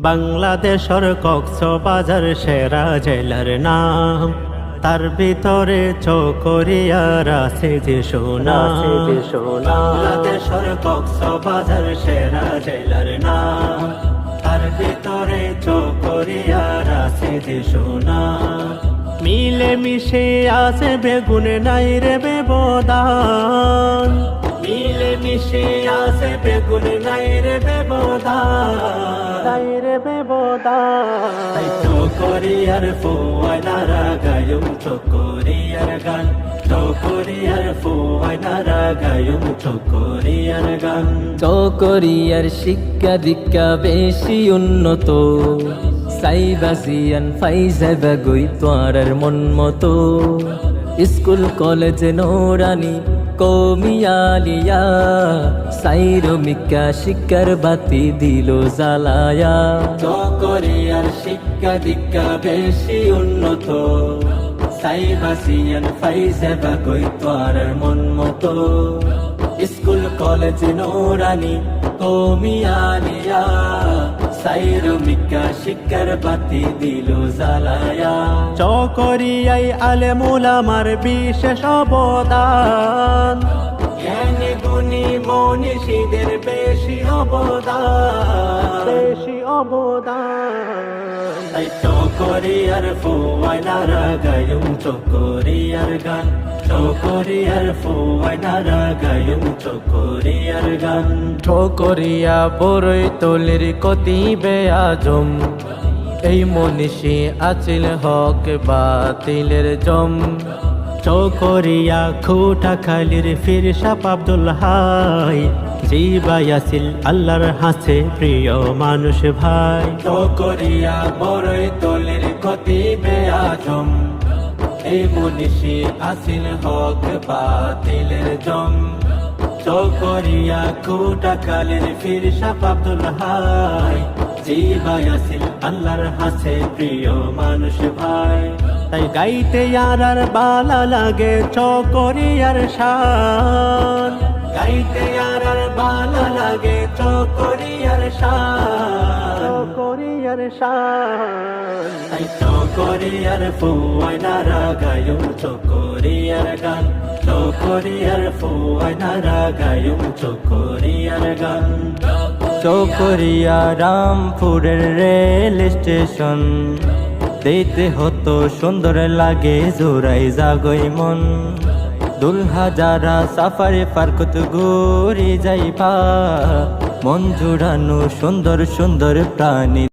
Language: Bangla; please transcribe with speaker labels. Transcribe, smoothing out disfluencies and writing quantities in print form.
Speaker 1: বাংলাদেশের কক্সবাজার সেরা জেলার নাম, তার ভিতরে চকরিয়ার আছে যে সুনাম। বাংলাদেশের কক্সবাজার সেরা জেলার নাম, তার ভিতরে চকরিয়ার আছে যে সুনাম। মিলে মিশে আছে বেগুন নাই রে ব্যবধান, মিলে মিশে আছে বেগুন নাই রে ব্যবধান, নাই রে ব্যবধান। চকরিয়ার ফুয়াইনারা গায়ুম চকরিয়ার গান, চকরিয়ার ফুয়াইনারা গায়ুম চকরিয়ার গান।
Speaker 2: চকরিয়ার শিক্ষা দীক্ষা বেশি উন্নত, সাইবাসিয়ান ফাইজাবা গই তোয়ারার মন মতো। স্কুল কলেজ নোরানি কৌমিয়ালিয়া, সাইরমিকা শিক্ষার বাতি দিল জ্বালায়া।
Speaker 1: চকরিয়ার শিক্ষা দীক্ষা বেশি উন্নত, সাইবাসিয়ান ফাইজাবা গই তোয়ারার মন মতো। স্কুল কলেজ নোরানি কৌমিয়ালিয়া, সাইরমিকা শিক্ষার বাতি দিল জ্বালায়া। চকরিয়ায় আলেমুল আমার বিশেষ অবদান, জ্ঞানী গুণী মনীষীদের বেশি অবদান, বেশি অবদান। তাই চকরিয়ার ফুয়াইনারা গায়ুম চকরিয়ার গান, চকরিয়ার ফুয়াইনারা গায়ুম চকরিয়ার গান।
Speaker 2: চকরিয়া বড়ই তলির কতিবে আজম, এই মনীষী আছিল হক বাতিলের জম।
Speaker 1: চকরিয়া খুটা খালির ফিরসাপ আব্দুল হাই, জিবাই আসিল আল্লাহর হাসে প্রিয় মানুষ ভাই। চকরিয়া বড়ই তলির কতিবে আজম, এই মনীষী আসিল হক বাতিলের জম। চকরিয়া খুটা খালির ফিরসাপ আব্দুল হাই, জিবাই আসিল আল্লাহর হাসে প্রিয় মানুষ ভাই। তাই গাইতে আর বালা লাগে চকরিয়ার শান, গাইতে আর বালা লাগে চকরিয়ার শান, চকরিয়ার শান। তাই চকরিয়ার ফুয়াইনারা গায়ুম চকরিয়ার গান, চকরিয়ার ফুয়াইনারা গায়ুম চকরিয়ার গান।
Speaker 2: চকরিয়া রামপুরের রেল স্টেশন, দেখতে হতো সুন্দর লাগে জোড়াই জাগই মন। দুলহা যারা সাফারি পার্কত ঘুরে যাইবা, মন জুড়ানো সুন্দর সুন্দর প্রাণী